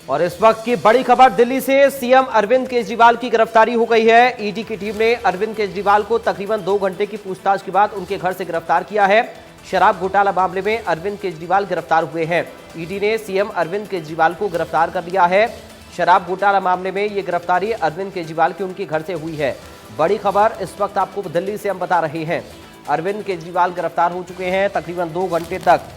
और इस वक्त की बड़ी खबर दिल्ली से, सीएम अरविंद केजरीवाल की गिरफ्तारी हो गई है। ईडी की टीम ने अरविंद केजरीवाल को तकरीबन 2 घंटे की पूछताछ के बाद उनके घर से गिरफ्तार किया है। शराब घोटाला मामले में अरविंद केजरीवाल गिरफ्तार हुए हैं। ईडी ने सीएम अरविंद केजरीवाल को गिरफ्तार कर लिया है। शराब घोटाला मामले में ये गिरफ्तारी अरविंद केजरीवाल की उनके घर से हुई है। बड़ी खबर इस वक्त आपको दिल्ली से हम बता रहे हैं। अरविंद केजरीवाल गिरफ्तार हो चुके हैं। तकरीबन 2 घंटे तक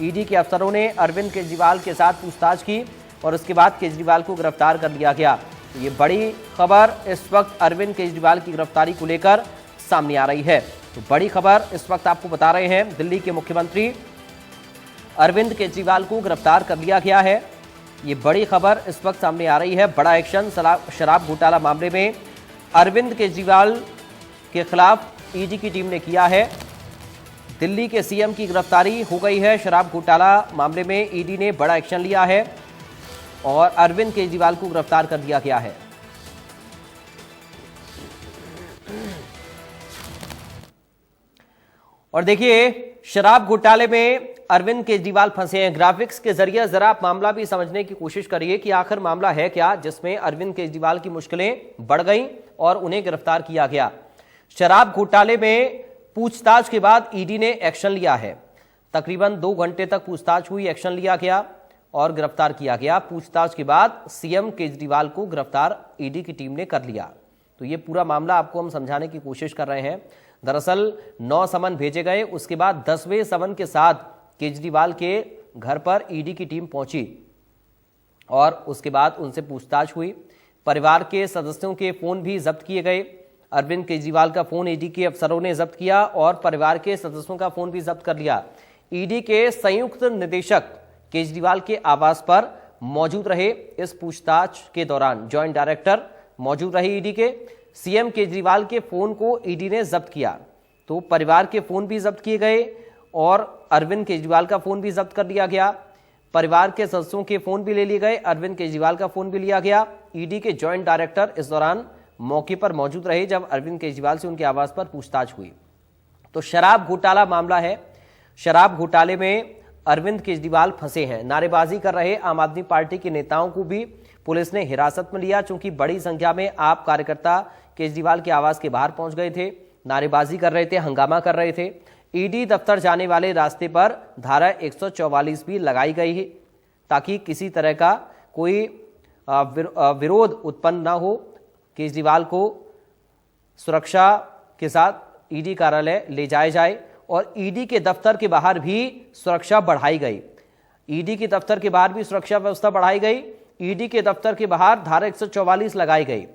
ईडी के अफसरों ने अरविंद केजरीवाल के साथ पूछताछ की और उसके बाद केजरीवाल को गिरफ्तार कर लिया गया। तो ये बड़ी खबर इस वक्त अरविंद केजरीवाल की गिरफ्तारी को लेकर सामने आ रही है। तो बड़ी खबर इस वक्त आपको बता रहे हैं, दिल्ली के मुख्यमंत्री अरविंद केजरीवाल को गिरफ्तार कर लिया गया है। ये बड़ी खबर इस वक्त सामने आ रही है। बड़ा एक्शन शराब घोटाला मामले में अरविंद केजरीवाल के खिलाफ ईडी की टीम ने किया है। दिल्ली के सीएम की गिरफ्तारी हो गई है। शराब घोटाला मामले में ईडी ने बड़ा एक्शन लिया है और अरविंद केजरीवाल को गिरफ्तार कर दिया गया है। और देखिए, शराब घोटाले में अरविंद केजरीवाल फंसे हैं। ग्राफिक्स के जरिए जरा आप मामला भी समझने की कोशिश करिए कि आखिर मामला है क्या, जिसमें अरविंद केजरीवाल की मुश्किलें बढ़ गईं और उन्हें गिरफ्तार किया गया। शराब घोटाले में पूछताछ के बाद ईडी ने एक्शन लिया है। तकरीबन 2 घंटे तक पूछताछ हुई, एक्शन लिया गया और गिरफ्तार किया गया। पूछताछ के बाद सीएम केजरीवाल को गिरफ्तार ईडी की टीम ने कर लिया। तो ये पूरा मामला आपको हम समझाने की कोशिश कर रहे हैं। दरअसल 9 समन भेजे गए, उसके बाद 10वें समन के साथ केजरीवाल के घर पर ईडी की टीम पहुंची और उसके बाद उनसे पूछताछ हुई। परिवार के सदस्यों के फोन भी जब्त किए गए। अरविंद केजरीवाल का फोन ईडी के अफसरों ने जब्त किया और परिवार के सदस्यों का फोन भी जब्त कर लिया। ईडी के संयुक्त निदेशक केजरीवाल के आवास पर मौजूद रहे। इस पूछताछ के दौरान जॉइंट डायरेक्टर मौजूद रहे ईडी के। सीएम केजरीवाल के फोन को ईडी ने जब्त किया, तो परिवार के फोन भी जब्त किए गए और अरविंद केजरीवाल का फोन भी जब्त कर लिया गया। परिवार के सदस्यों के फोन भी ले लिए गए, अरविंद केजरीवाल का फोन भी लिया गया। ईडी के जॉइंट डायरेक्टर इस दौरान मौके पर मौजूद रहे जब अरविंद केजरीवाल से उनके आवास पर पूछताछ हुई। तो शराब घोटाला मामला है। शराब घोटाले में अरविंद केजरीवाल फंसे हैं। नारेबाजी कर रहे आम आदमी पार्टी के नेताओं को भी पुलिस ने हिरासत में लिया, चूंकि बड़ी संख्या में आप कार्यकर्ता केजरीवाल के आवास के बाहर पहुंच गए थे, नारेबाजी कर रहे थे, हंगामा कर रहे थे। ईडी दफ्तर जाने वाले रास्ते पर धारा 144 भी लगाई गई है ताकि किसी तरह का कोई विरोध उत्पन्न ना हो। केजरीवाल को सुरक्षा के साथ ईडी कार्यालय ले जाया जाए और ईडी के दफ्तर के बाहर भी सुरक्षा बढ़ाई गई। ईडी के दफ्तर के बाहर भी सुरक्षा व्यवस्था बढ़ाई गई। ईडी के दफ्तर के बाहर धारा 144 लगाई गई।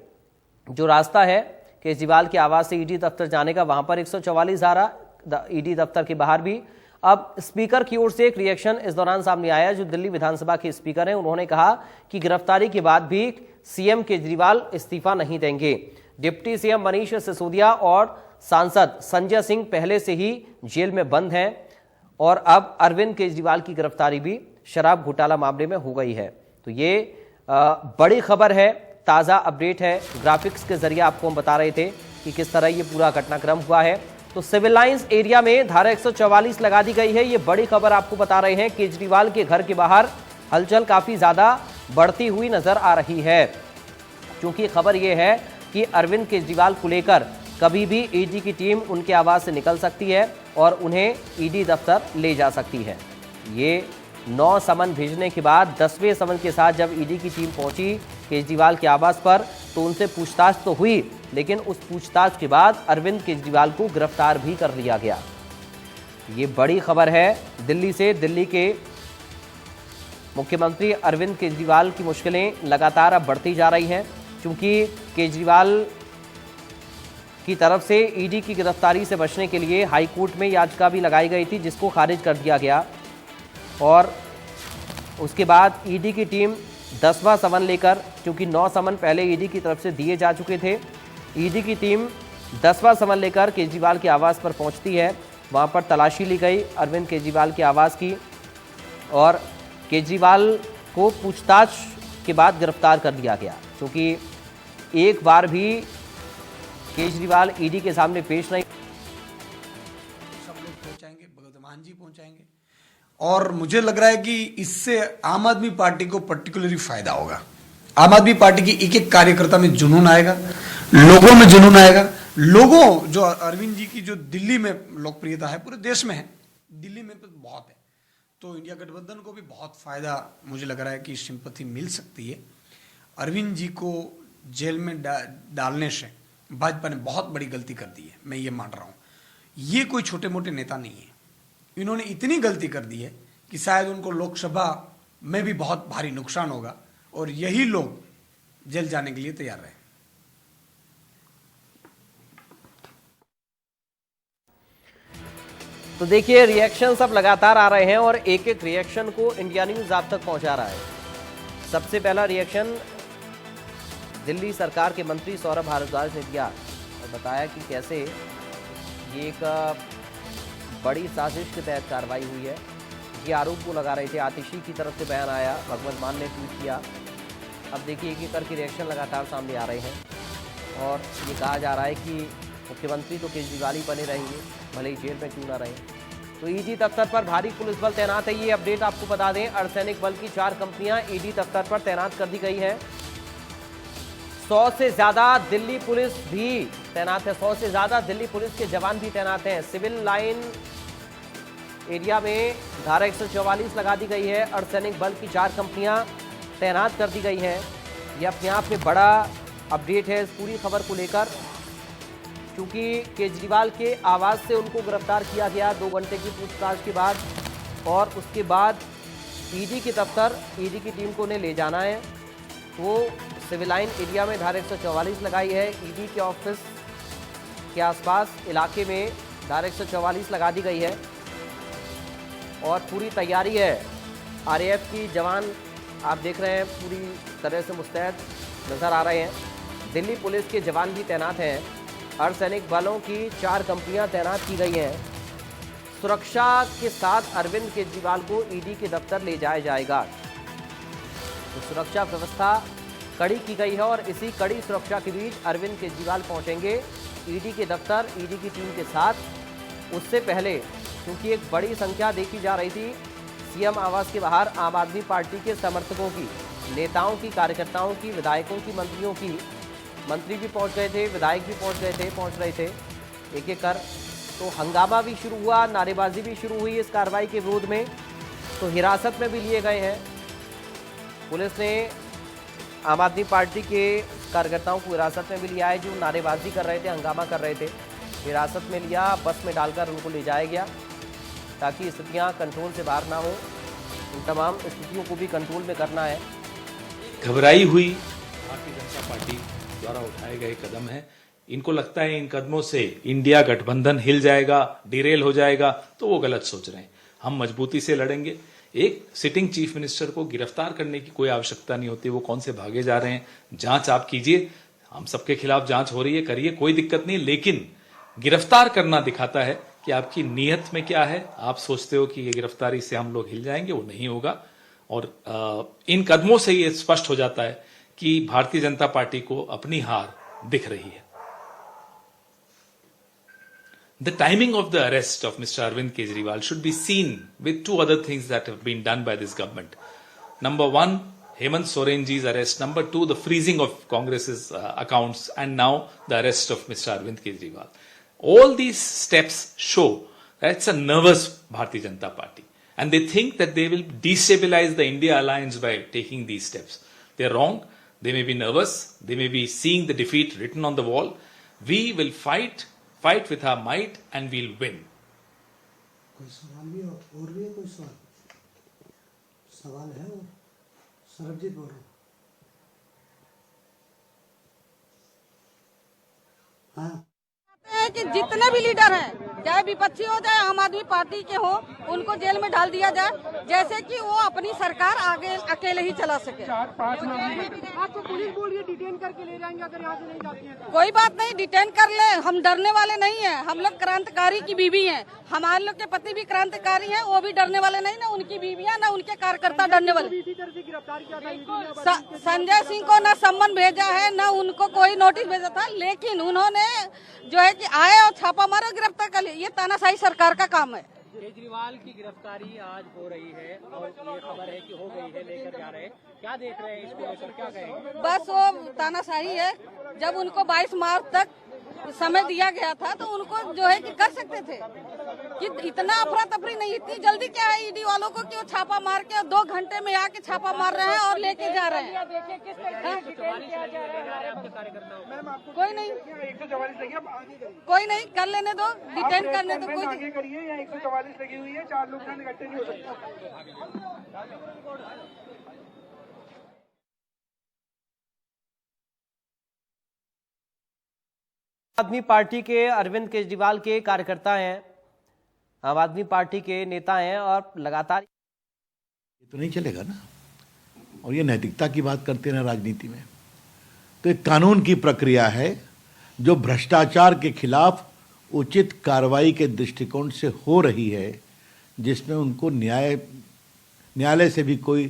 जो रास्ता है केजरीवाल के आवास से ईडी दफ्तर जाने का, वहां पर 144 धारा, ईडी दफ्तर के बाहर भी। अब स्पीकर की ओर से एक रिएक्शन इस दौरान सामने आया। जो दिल्ली विधानसभा के स्पीकर हैं, उन्होंने कहा कि गिरफ्तारी के बाद भी सीएम केजरीवाल इस्तीफा नहीं देंगे। डिप्टी सीएम मनीष सिसोदिया और सांसद संजय सिंह पहले से ही जेल में बंद हैं और अब अरविंद केजरीवाल की गिरफ्तारी भी शराब घोटाला मामले में हो गई है। तो ये बड़ी खबर है, ताजा अपडेट है। ग्राफिक्स के जरिए आपको हम बता रहे थे कि किस तरह ये पूरा घटनाक्रम हुआ है। तो सिविल लाइंस एरिया में धारा 144 लगा दी गई है। ये बड़ी खबर आपको बता रहे हैं। केजरीवाल के घर के बाहर हलचल काफी ज्यादा बढ़ती हुई नजर आ रही है, क्योंकि खबर यह है कि अरविंद केजरीवाल को लेकर कभी भी ईडी की टीम उनके आवास से निकल सकती है और उन्हें ईडी दफ्तर ले जा सकती है। ये 9 समन भेजने के बाद 10वें समन के साथ जब ईडी की टीम पहुंची केजरीवाल के आवास पर, तो उनसे पूछताछ तो हुई, लेकिन उस पूछताछ के बाद अरविंद केजरीवाल को गिरफ्तार भी कर लिया गया। ये बड़ी खबर है दिल्ली से। दिल्ली के मुख्यमंत्री अरविंद केजरीवाल की मुश्किलें लगातार अब बढ़ती जा रही हैं, क्योंकि केजरीवाल की तरफ से ईडी की गिरफ्तारी से बचने के लिए हाईकोर्ट में याचिका भी लगाई गई थी, जिसको खारिज कर दिया गया। और उसके बाद ईडी की टीम 10वां समन लेकर, क्योंकि 9 समन पहले ईडी की तरफ से दिए जा चुके थे, ईडी की टीम 10वां समन लेकर केजरीवाल के आवास पर पहुंचती है। वहां पर तलाशी ली गई अरविंद केजरीवाल के आवास की और केजरीवाल को पूछताछ के बाद गिरफ्तार कर लिया गया, क्योंकि एक बार भी केजरीवाल ईडी के सामने पेश नहीं। सब लोग पहुंचाएंगे, भगवत मान जी पहुंचाएंगे और मुझे लग रहा है कि इससे आम आदमी पार्टी को पर्टिकुलरली फायदा होगा। आम आदमी पार्टी की एक एक कार्यकर्ता में जुनून आएगा, लोगों में जुनून आएगा। लोगों जो अरविंद जी की जो दिल्ली में लोकप्रियता है, पूरे देश में है, दिल्ली में तो बहुत है, तो इंडिया गठबंधन को भी बहुत फायदा मुझे लग रहा है कि सिंपैथी मिल सकती है। अरविंद जी को जेल में डालने से भाजपा ने बहुत बड़ी गलती कर दी है, मैं ये मान रहा हूँ। ये कोई छोटे मोटे नेता नहीं है, इन्होंने इतनी गलती कर दी है कि शायद उनको लोकसभा में भी बहुत भारी नुकसान होगा और यही लोग जेल जाने के लिए तैयार रहे। तो देखिए, रिएक्शन सब लगातार आ रहे हैं और एक एक रिएक्शन को इंडिया न्यूज आप तक पहुंचा रहा है। सबसे पहला रिएक्शन दिल्ली सरकार के मंत्री सौरभ भारद्वाज ने दिया और बताया कि कैसे ये एक बड़ी साजिश के तहत कार्रवाई हुई है। ये आरोप वो लगा रहे थे, आतिशी की तरफ से बयान आया, भगवंत मान ने ट्वीट किया। अब देखिए एक एक करके रिएक्शन लगातार सामने आ रहे हैं और ये कहा जा रहा है कि मुख्यमंत्री तो केजरीवाल ही बने रहेंगे, भले ही जेल में क्यों ना रहे। तो ईडी दफ्तर पर भारी पुलिस बल तैनात है। ये अपडेट आपको बता दें, अर्धसैनिक बल की 4 कंपनियां ईडी दफ्तर पर तैनात कर दी गई है। 100 से ज्यादा दिल्ली पुलिस भी तैनात है, 100 से ज्यादा दिल्ली पुलिस के जवान भी तैनात हैं। सिविल लाइन एरिया में धारा 144 लगा दी गई है। अर्धसैनिक बल की 4 कंपनियां तैनात कर दी गई हैं। ये अपने आप में बड़ा अपडेट है इस पूरी खबर को लेकर, क्योंकि केजरीवाल के आवास से उनको गिरफ्तार किया गया 2 घंटे की पूछताछ के बाद, और उसके बाद ईडी के दफ्तर, ईडी की टीम को उन्हें ले जाना है। वो सिविल लाइन एरिया में धारा 144 लगाई है। ईडी के ऑफिस के आसपास इलाके में धारा 144 लगा दी गई है और पूरी तैयारी है। आरएएफ की जवान आप देख रहे हैं पूरी तरह से मुस्तैद नजर आ रहे हैं। दिल्ली पुलिस के जवान भी तैनात हैं। अर्धसैनिक बलों की 4 कंपनियां तैनात की गई हैं। सुरक्षा के साथ अरविंद केजरीवाल को ईडी के दफ्तर ले जाया जाएगा। तो सुरक्षा व्यवस्था कड़ी की गई है और इसी कड़ी सुरक्षा के बीच अरविंद केजरीवाल पहुंचेंगे ईडी के दफ्तर ईडी की टीम के साथ। उससे पहले क्योंकि एक बड़ी संख्या देखी जा रही थी सीएम आवास के बाहर आम आदमी पार्टी के समर्थकों की, नेताओं की, कार्यकर्ताओं की, विधायकों की, मंत्रियों की। मंत्री भी पहुंच गए थे, विधायक भी पहुंच रहे थे एक एक कर। तो हंगामा भी शुरू हुआ, नारेबाजी भी शुरू हुई इस कार्रवाई के विरोध में। तो हिरासत में भी लिए गए हैं पुलिस ने। आम आदमी पार्टी के कार्यकर्ताओं को हिरासत में भी लिया है जो नारेबाजी कर रहे थे, हंगामा कर रहे थे। हिरासत में लिया, बस में डालकर उनको ले जाया गया ताकि स्थितियां कंट्रोल से बाहर ना हो। इन तमाम स्थितियों को भी कंट्रोल में करना है। घबराई हुई भारतीय जनता पार्टी द्वारा उठाए गए कदम है। इनको लगता है इन कदमों से इंडिया गठबंधन हिल जाएगा, डिरेल हो जाएगा, तो वो गलत सोच रहे हैं। हम मजबूती से लड़ेंगे। एक सिटिंग चीफ मिनिस्टर को गिरफ्तार करने की कोई आवश्यकता नहीं होती। वो कौन से भागे जा रहे हैं, जांच आप कीजिए, हम सबके खिलाफ जांच हो रही है, करिए, कोई दिक्कत नहीं। लेकिन गिरफ्तार करना दिखाता है कि आपकी नीयत में क्या है। आप सोचते हो कि ये गिरफ्तारी से हम लोग हिल जाएंगे, वो नहीं होगा। और इन कदमों से ये स्पष्ट हो जाता है कि भारतीय जनता पार्टी को अपनी हार दिख रही है। The timing of the arrest of Mr. Arvind Kejriwal should be seen with 2 other things that have been done by this government. Number 1, Hemant Soren ji's arrest. Number 2, the freezing of Congress's accounts, and now the arrest of Mr. Arvind Kejriwal. All these steps show that it's a nervous Bharatiya Janata Party, and they think that they will destabilize the India alliance by taking these steps. They're wrong. They may be nervous. They may be seeing the defeat written on the wall. We will fight with our might and we'll win. कोई सवाल भी और भी है? कोई सवाल है? और सरबजीत बोल रहा हूँ। हाँ, कि जितने भी लीडर हैं, चाहे विपक्षी हो चाहे आम आदमी पार्टी के हो, उनको जेल में डाल दिया जाए, जैसे कि वो अपनी सरकार आगे अकेले ही चला सके। 4-5 आपको पुलिस बोल रही है डिटेन करके ले जाएंगे अगर यहाँ से नहीं जाती है तो। कोई बात नहीं, डिटेन कर ले, हम डरने वाले नहीं हैं। हम लोग क्रांतिकारी की बीवी हैं, हमारे लोग के पति भी क्रांतिकारी हैं, वो भी डरने वाले नहीं। ना उनकी बीवियां ना उनके कार्यकर्ता डरने वाले। इसी तरह से गिरफ्तार किया था संजय सिंह को ना सम्मन भेजा है, ना उनको कोई नोटिस भेजा था, लेकिन उन्होंने जो है कि आए और छापा मारा, गिरफ्तार कर लिया। ये तानाशाही सरकार का काम है। केजरीवाल की गिरफ्तारी आज हो रही है और ये खबर है कि हो गई है, लेकर जा रहे हैं, क्या देख रहे हैं इसको लेकर, क्या कहेंगे? बस वो तानाशाही है। जब उनको 22 मार्च तक समय दिया गया था तो उनको जो है कि कर सकते थे कि इतना अफरा तफरी नहीं, इतनी जल्दी क्या है ईडी वालों को कि वो छापा मार के 2 घंटे में आके छापा मार रहे हैं और लेके जा रहे हैं। कोई नहीं, कोई नहीं, कर लेने दो, डिटेन करने दो, कोई आगे करिए या 144 लगी हुई है, 4 लोग इकट्ठे नहीं हो सकते। आम आदमी पार्टी के अरविंद केजरीवाल के कार्यकर्ता हैं, आम आदमी पार्टी के नेता हैं और लगातार ये तो नहीं चलेगा ना। और ये नैतिकता की बात करते हैं राजनीति में, तो एक कानून की प्रक्रिया है जो भ्रष्टाचार के खिलाफ उचित कार्रवाई के दृष्टिकोण से हो रही है, जिसमें उनको न्यायालय से भी कोई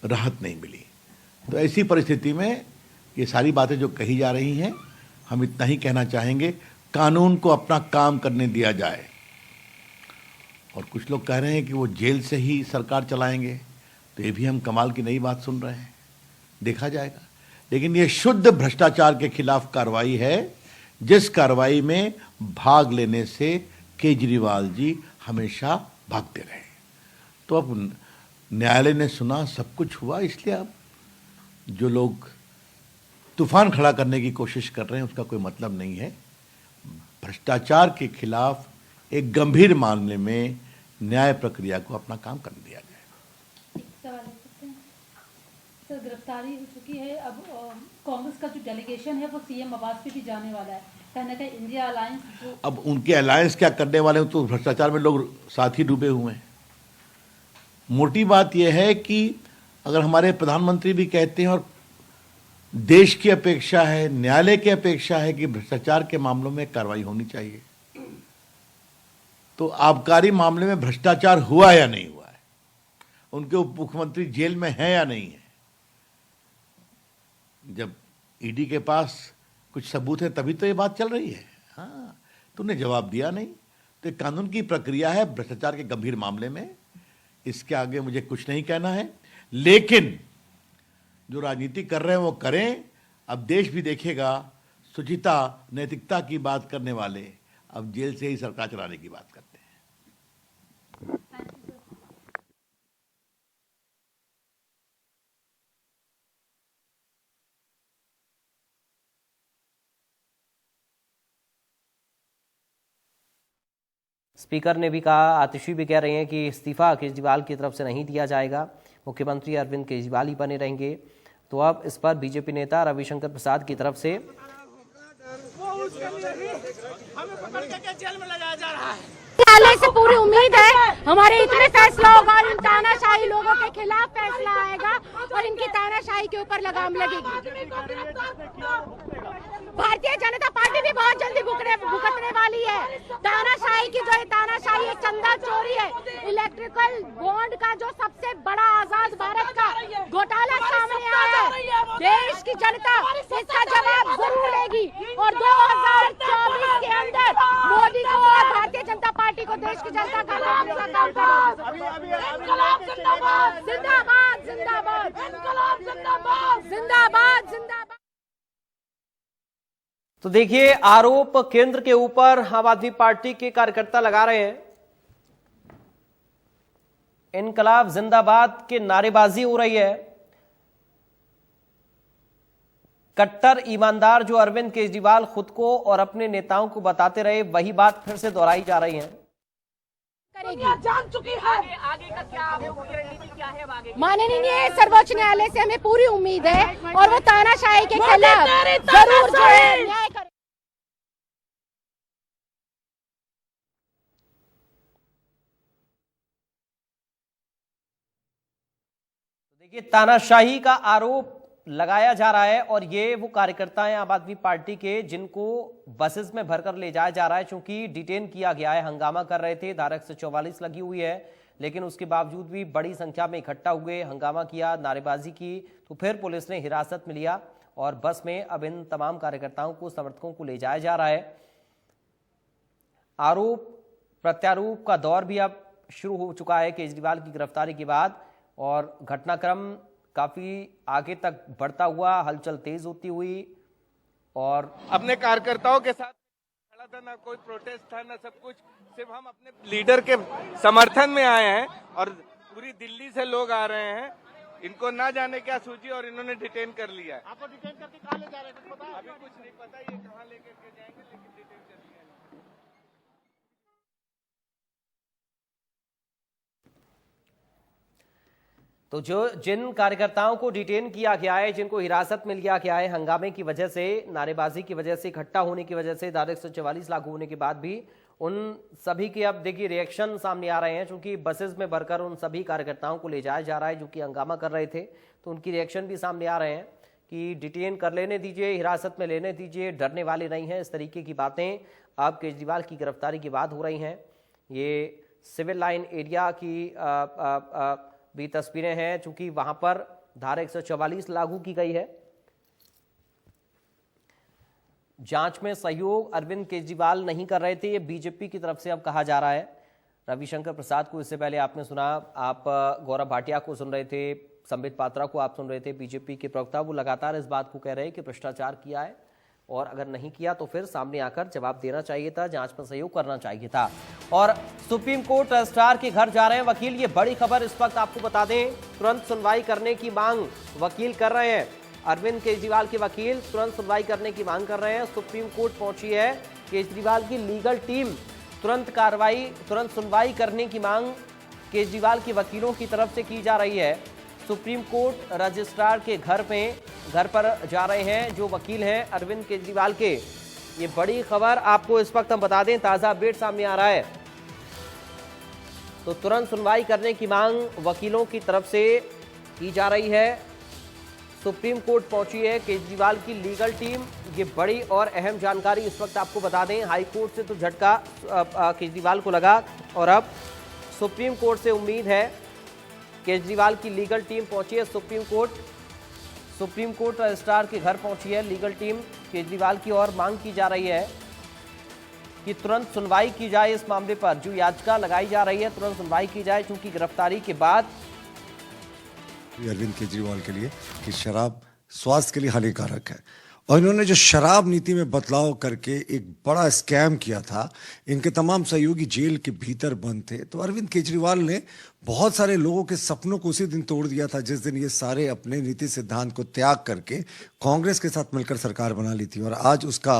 राहत नहीं मिली। तो ऐसी परिस्थिति में ये सारी बातें जो कही जा रही हैं, हम इतना ही कहना चाहेंगे, कानून को अपना काम करने दिया जाए। और कुछ लोग कह रहे हैं कि वो जेल से ही सरकार चलाएंगे, तो ये भी हम कमाल की नई बात सुन रहे हैं, देखा जाएगा। लेकिन ये शुद्ध भ्रष्टाचार के खिलाफ कार्रवाई है, जिस कार्रवाई में भाग लेने से केजरीवाल जी हमेशा भागते रहे। तो अब न्यायालय ने सुना, सब कुछ हुआ, इसलिए अब जो लोग तूफान खड़ा करने की कोशिश कर रहे हैं उसका कोई मतलब नहीं है। भ्रष्टाचार के खिलाफ एक गंभीर मामले में न्याय प्रक्रिया को अपना काम करने दिया जाए। सवाल ले सकते हैं सर? गिरफ्तारी हो चुकी है, अब कांग्रेस का जो डेलीगेशन है वो सीएम आवास पे भी जाने वाला है, कहने का इंडिया अलायंस जो अब उनके अलायंस क्या करने वाले हैं, तो भ्रष्टाचार में लोग साथ ही डूबे हुए हैं। मोटी बात यह है कि अगर हमारे प्रधानमंत्री भी कहते हैं और देश की अपेक्षा है, न्यायालय की अपेक्षा है कि भ्रष्टाचार के मामलों में कार्रवाई होनी चाहिए, तो आबकारी मामले में भ्रष्टाचार हुआ या नहीं हुआ है, उनके उप मुख्यमंत्री जेल में है या नहीं है, जब ईडी के पास कुछ सबूत है तभी तो ये बात चल रही है। हाँ, तूने जवाब दिया नहीं। तो एक कानून की प्रक्रिया है भ्रष्टाचार के गंभीर मामले में, इसके आगे मुझे कुछ नहीं कहना है। लेकिन जो राजनीति कर रहे हैं वो करें। अब देश भी देखेगा, शुचिता नैतिकता की बात करने वाले अब जेल से ही सरकार चलाने की बात करते हैं। स्पीकर ने भी कहा, आतिशी भी कह रहे हैं कि इस्तीफा केजरीवाल की तरफ से नहीं दिया जाएगा, मुख्यमंत्री अरविंद केजरीवाल ही बने रहेंगे। तो अब इस पर बीजेपी नेता रविशंकर प्रसाद की तरफ से न्यायालय से पूरी उम्मीद है हमारे इतने फैसला होगा और इन तानाशाही लोगों के खिलाफ फैसला आएगा और इनकी तानाशाही के ऊपर लगाम लगेगी। भारतीय जनता पार्टी भी बहुत जल्दी भुगतने वाली है। तानाशाही की जो तानाशाही है, चंदा चोरी है, इलेक्ट्रिकल बॉन्ड का जो सबसे बड़ा आजाद भारत का घोटाला सामने आया है, देश की जनता इसका जवाब जरूर लेगी और 2024 के अंदर मोदी को और भारतीय जनता पार्टी को देश की जनता का काम करेगी। जिंदाबाद जिंदाबाद जिंदाबाद जिंदाबाद जिंदाबाद। तो देखिए, आरोप केंद्र के ऊपर आम आदमी पार्टी के कार्यकर्ता लगा रहे हैं। इनकलाब जिंदाबाद के नारेबाजी हो रही है। कट्टर ईमानदार जो अरविंद केजरीवाल खुद को और अपने नेताओं को बताते रहे, वही बात फिर से दोहराई जा रही है। जान चुकी है आगे का क्या है। माननीय सर्वोच्च न्यायालय से हमें पूरी उम्मीद है और वो तानाशाही के खिलाफ जरूर जो है न्याय करें। देखिए, तानाशाही का आरोप लगाया जा रहा है और ये वो कार्यकर्ता हैं आम आदमी पार्टी के, जिनको बसेस में भरकर ले जाया जा रहा है। चूंकि डिटेन किया गया है, हंगामा कर रहे थे, धारा 144 लगी हुई है, लेकिन उसके बावजूद भी बड़ी संख्या में इकट्ठा हुए, हंगामा किया, नारेबाजी की, तो फिर पुलिस ने हिरासत में लिया और बस में अब इन तमाम कार्यकर्ताओं को, समर्थकों को ले जाया जा रहा है। आरोप प्रत्यारोप का दौर भी अब शुरू हो चुका है केजरीवाल की गिरफ्तारी के बाद, और घटनाक्रम काफी आगे तक बढ़ता हुआ, हलचल तेज होती हुई, और अपने कार्यकर्ताओं के साथ खड़ा था, ना कोई प्रोटेस्ट था, ना सब कुछ, सिर्फ हम अपने लीडर के समर्थन में आए हैं और पूरी दिल्ली से लोग आ रहे हैं। इनको ना जाने क्या सूझी और इन्होंने डिटेन कर लिया है। आपको डिटेन करके कहाँ ले जा रहे थे पता? अभी कुछ नहीं पता ये कहाँ लेकर के जाएंगे, लेकिन डिटेन कर लिया है। तो जिन कार्यकर्ताओं को डिटेन किया गया है, जिनको हिरासत में लिया गया है, हंगामे की वजह से, नारेबाजी की वजह से, इकट्ठा होने की वजह से, धारा 144 लागू होने के बाद भी उन सभी के अब देखिए रिएक्शन सामने आ रहे हैं, क्योंकि बसेस में भरकर उन सभी कार्यकर्ताओं को ले जाया जा रहा है जो कि हंगामा कर रहे थे। तो उनकी रिएक्शन भी सामने आ रहे हैं कि डिटेन कर लेने दीजिए, हिरासत में लेने दीजिए, डरने वाले नहीं हैं। इस तरीके की बातें अब केजरीवाल की गिरफ्तारी के बाद हो रही हैं। ये सिविल लाइन एरिया की भी तस्वीरें हैं, चूंकि वहां पर धारा 144 लागू की गई है। जांच में सहयोग अरविंद केजरीवाल नहीं कर रहे थे, ये बीजेपी की तरफ से अब कहा जा रहा है। रविशंकर प्रसाद को इससे पहले आपने सुना, आप गौरव भाटिया को सुन रहे थे, संबित पात्रा को आप सुन रहे थे। बीजेपी के प्रवक्ता वो लगातार इस बात को कह रहे हैं कि भ्रष्टाचार किया है, और अगर नहीं किया तो फिर सामने आकर जवाब देना चाहिए था, जांच में सहयोग करना चाहिए था। और सुप्रीम कोर्ट रजिस्ट्रार के घर जा रहे हैं वकील, ये बड़ी खबर इस वक्त आपको बता दें। तुरंत सुनवाई करने की मांग वकील कर रहे हैं। अरविंद केजरीवाल के वकील तुरंत सुनवाई करने की मांग कर रहे हैं। सुप्रीम कोर्ट पहुंची है केजरीवाल की लीगल टीम, तुरंत सुनवाई करने की मांग केजरीवाल के वकीलों की तरफ से की जा रही है। सुप्रीम कोर्ट रजिस्ट्रार के घर पर जा रहे हैं जो वकील हैं अरविंद केजरीवाल के। ये बड़ी खबर आपको इस वक्त हम बता दें, ताजा अपडेट सामने आ रहा है। तो तुरंत सुनवाई करने की मांग वकीलों की तरफ से की जा रही है। सुप्रीम कोर्ट पहुंची है केजरीवाल की लीगल टीम। ये बड़ी और अहम जानकारी इस वक्त आपको बता दें। हाई कोर्ट से तो झटका केजरीवाल को लगा, और अब सुप्रीम कोर्ट से उम्मीद है। केजरीवाल की लीगल टीम पहुंची है सुप्रीम कोर्ट रजिस्ट्रार के घर पहुंची है लीगल टीम केजरीवाल की, और मांग की जा रही है कि तुरंत सुनवाई की जाए इस मामले पर। जो याचिका लगाई जा रही है तुरंत सुनवाई की जाए, क्योंकि गिरफ्तारी के बाद अरविंद केजरीवाल के लिए कि शराब स्वास्थ्य के लिए हानिकारक है, और इन्होंने जो शराब नीति में बदलाव करके एक बड़ा स्कैम किया था, इनके तमाम सहयोगी जेल के भीतर बंद थे। तो अरविंद केजरीवाल ने बहुत सारे लोगों के सपनों को उसी दिन तोड़ दिया था जिस दिन ये सारे अपने नीति सिद्धांत को त्याग करके कांग्रेस के साथ मिलकर सरकार बना ली थी। और आज उसका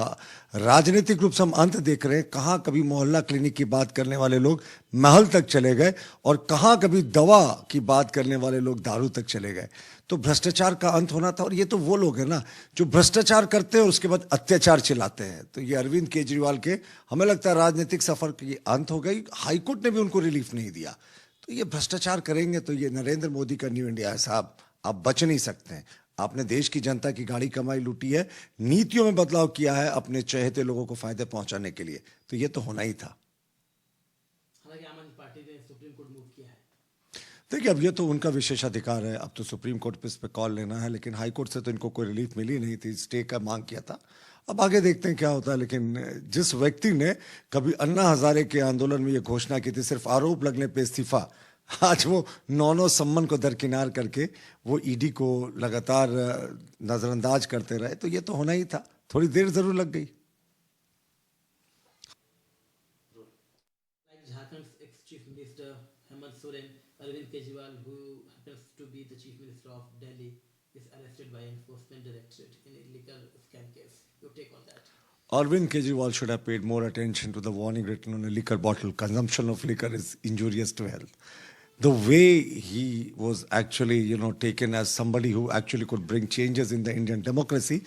राजनीतिक रूप से हम अंत देख रहे हैं। कहाँ कभी मोहल्ला क्लिनिक की बात करने वाले लोग महल तक चले गए, और कहाँ कभी दवा की बात करने वाले लोग दारू तक चले गए। तो भ्रष्टाचार का अंत होना था। और ये तो वो लोग हैं ना जो भ्रष्टाचार करते हैं और उसके बाद अत्याचार चिल्लाते हैं। तो ये अरविंद केजरीवाल के हमें लगता है राजनीतिक सफर की अंत हो गई। हाईकोर्ट ने भी उनको रिलीफ नहीं दिया। तो ये भ्रष्टाचार करेंगे तो ये नरेंद्र मोदी का न्यू इंडिया है साहब, आप बच नहीं सकते हैं। आपने देश की जनता की गाड़ी कमाई लूटी है, नीतियों में बदलाव किया है अपने चहेते लोगों को फायदे पहुंचाने के लिए। तो ये तो होना ही था। हालांकि आम आदमी पार्टी ने सुप्रीम कोर्ट मूव किया है। देखिए, अब ये तो उनका विशेषाधिकार है। अब तो सुप्रीम कोर्ट पे इस पे कॉल लेना है, लेकिन हाई कोर्ट से तो इनको कोई रिलीफ मिली नहीं थी। स्टे का मांग किया था, अब आगे देखते हैं क्या होता है। लेकिन जिस व्यक्ति ने कभी अन्ना हजारे के आंदोलन में ये घोषणा की थी सिर्फ आरोप लगने पे इस्तीफा, आज वो 9 सम्मन को दरकिनार करके वो ईडी को लगातार नजरअंदाज करते रहे। तो ये तो होना ही था, थोड़ी देर जरूर लग गई। Jharkhand ex chief minister Hemant Soren, Arvind Kejriwal, who happens to be the chief minister of Delhi, is arrested by Enforcement Directorate in a liquor scam case. Your take on that? Arvind Kejriwal should have paid more attention to the warning written on a liquor bottle. Consumption of liquor is injurious to health. The way he was actually, taken as somebody who actually could bring changes in the Indian democracy,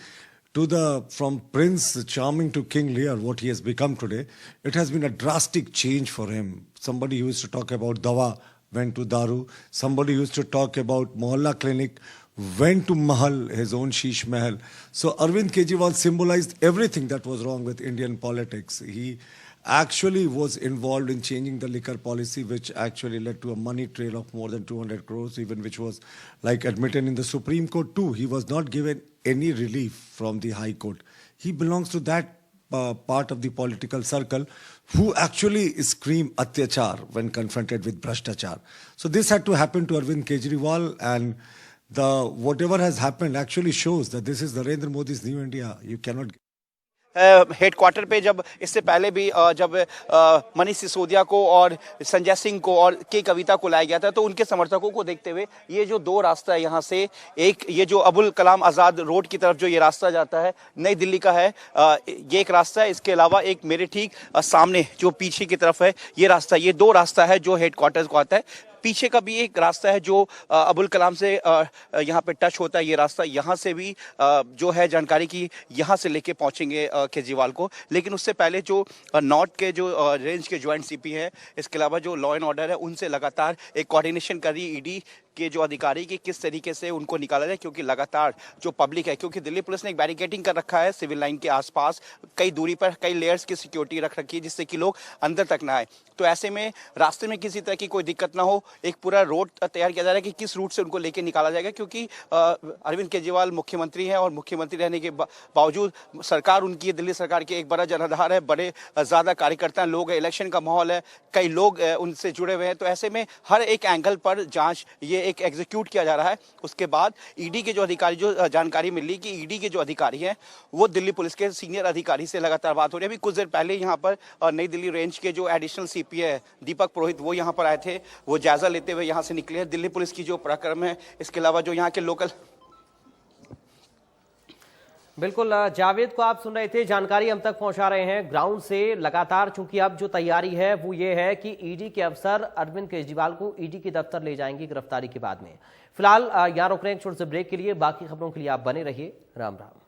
from Prince Charming to King Lear, what he has become today, it has been a drastic change for him. Somebody who used to talk about dawa went to daru. Somebody who used to talk about mohalla clinic went to mahal, his own sheesh mahal. So Arvind Kejriwal symbolized everything that was wrong with Indian politics. He actually was involved in changing the liquor policy, which actually led to a money trail of more than 200 crores, even which was admitted in the Supreme Court too. He was not given any relief from the High Court. He belongs to that part of the political circle who actually scream atyachar when confronted with Bhrashtachar. So this had to happen to Arvind Kejriwal, and whatever has happened actually shows that this is Narendra Modi's new India. You cannot. Headquarter पे जब इससे पहले भी जब मनीष सिसोदिया को और संजय सिंह को और के कविता को लाया गया था, तो उनके समर्थकों को देखते हुए ये जो दो रास्ता है यहाँ से, एक ये जो अबुल कलाम आज़ाद रोड की तरफ जो ये रास्ता जाता है नई दिल्ली का है, ये एक रास्ता है। इसके अलावा एक मेरे ठीक सामने जो पीछे की तरफ है ये रास्ता, ये दो रास्ता है जो हेडक्वार्टर को आता है। पीछे का भी एक रास्ता है जो अबुल कलाम से यहाँ पे टच होता है, ये रास्ता यहाँ से भी जो है जानकारी की यहाँ से लेके पहुँचेंगे केजरीवाल को। लेकिन उससे पहले जो नॉर्थ के जो रेंज के ज्वाइंट सीपी हैं, इसके अलावा जो लॉ एंड ऑर्डर है, उनसे लगातार एक कोऑर्डिनेशन कर रही ईडी के जो अधिकारी की किस तरीके से उनको निकाला जाए, क्योंकि लगातार जो पब्लिक है, क्योंकि दिल्ली पुलिस ने एक बैरिकेडिंग कर रखा है सिविल लाइन के आसपास, कई दूरी पर कई लेयर्स की सिक्योरिटी रख रखी है जिससे कि लोग अंदर तक ना आए। तो ऐसे में रास्ते में किसी तरह की कोई दिक्कत ना हो, एक पूरा रोड तैयार किया जा रहा है कि किस रूट से उनको लेके निकाला जाएगा, क्योंकि अरविंद केजरीवाल मुख्यमंत्री हैं और मुख्यमंत्री रहने के बावजूद सरकार उनकी, दिल्ली सरकार की एक बड़ा जनाधार है, बड़े ज़्यादा कार्यकर्ता लोग हैं, इलेक्शन का माहौल है, कई लोग उनसे जुड़े हुए हैं। तो ऐसे में हर एक एंगल पर जांच ये एक एग्जीक्यूट किया जा रहा है। उसके बाद ईडी के जो अधिकारी, जो जानकारी मिली कि ईडी के जो अधिकारी हैं वो दिल्ली पुलिस के सीनियर अधिकारी से लगातार बात हो रही है। अभी कुछ देर पहले यहाँ पर नई दिल्ली रेंज के जो एडिशनल सीपी है दीपक पुरोहित, वो यहाँ पर आए थे, वो जायजा लेते हुए यहाँ से निकले हैं। दिल्ली पुलिस की जो पराक्रम है, इसके अलावा जो यहाँ के लोकल। बिल्कुल जावेद को आप सुन रहे थे, जानकारी हम तक पहुंचा रहे हैं ग्राउंड से लगातार। चूंकि अब जो तैयारी है वो ये है कि ईडी के अफसर अरविंद केजरीवाल को ईडी के दफ्तर ले जाएंगे गिरफ्तारी के बाद में। फिलहाल यहाँ रुक रहे हैं एक छोटे से ब्रेक के लिए, बाकी खबरों के लिए आप बने रहिए। राम राम।